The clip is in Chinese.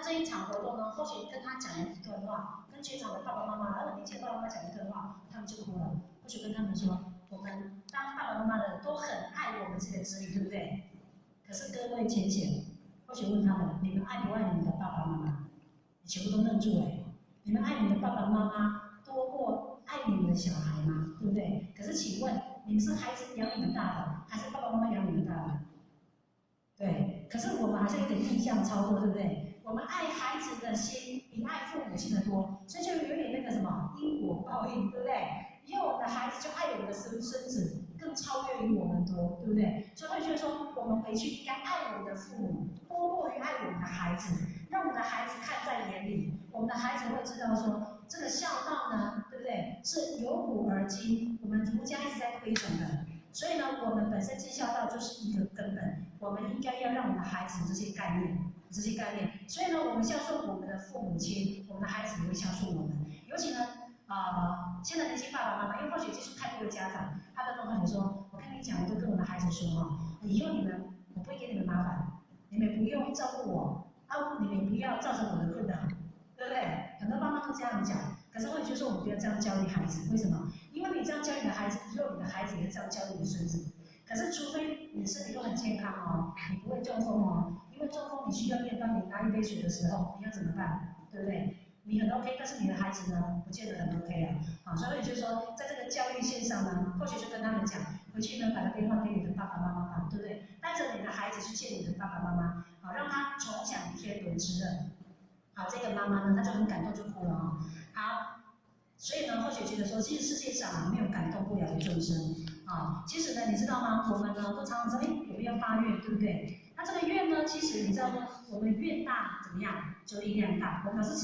这一场活动呢，或许跟他讲了一段话，跟全场的爸爸妈妈，年轻的爸爸妈妈讲一段话，他们就哭了。或许跟他们说，我们当爸爸妈妈的都很爱我们自己的子女，对不对？可是各位浅浅，或许问他们，你们爱不爱你们的爸爸妈妈？你全部都愣住哎！你们爱你们的爸爸妈妈多过爱你们的小孩吗？对不对？可是请问，你们是孩子养你们大的，还是爸爸妈妈养你们大的？对，可是我们好像有点逆向操作，对不对？我们爱孩子的心比爱父母亲的多，所以就有点那个什么因果报应，对不对？以后我们的孩子就爱我们的孙子，更超越于我们多，对不对？所以会觉得说，我们回去应该爱我们的父母，多过于爱我们的孩子，让我们的孩子看在眼里，我们的孩子会知道说，这个孝道呢，对不对？是由古而今，我们儒家一直在推崇的。所以呢，我们本身尽孝道就是一个根本，我们应该要让我们的孩子有这些概念，所以呢，我们孝顺我们的父母亲，我们的孩子也会孝顺我们。尤其呢，现在年轻爸爸妈妈，因为或许接触太多的家长，他都跟同学说，我跟你讲，我都跟我的孩子说哈，以后我不会给你们麻烦，你们不用照顾我，你们不要造成我的困扰，对不对？很多爸妈都这样讲。可是会就说我们不要这样教育孩子，为什么？因为你这样教育你的孩子，以后你的孩子也会这样教育你的孙子。可是除非你身体都很健康哦，你不会中风哦，因为中风你需要面帮你拿一杯水的时候，你要怎么办？对不对？你很 OK， 但是你的孩子呢，不见得很 OK 啊。好，所以就是说，在这个教育线上呢，或许就跟他们讲，回去呢把电话给你的爸爸妈妈嘛，对不对？带着你的孩子去见你的爸爸妈妈，好，让他重享天伦之乐。好，这个妈妈呢，她就很感动，就哭了啊。好，所以呢，或许觉得说，其实世界上没有感动不了的众生啊。其实呢，你知道吗？我们呢都常常说，有没有发愿，对不对？那这个愿呢，其实你知道吗？我们愿大怎么样，就力量大。我们是。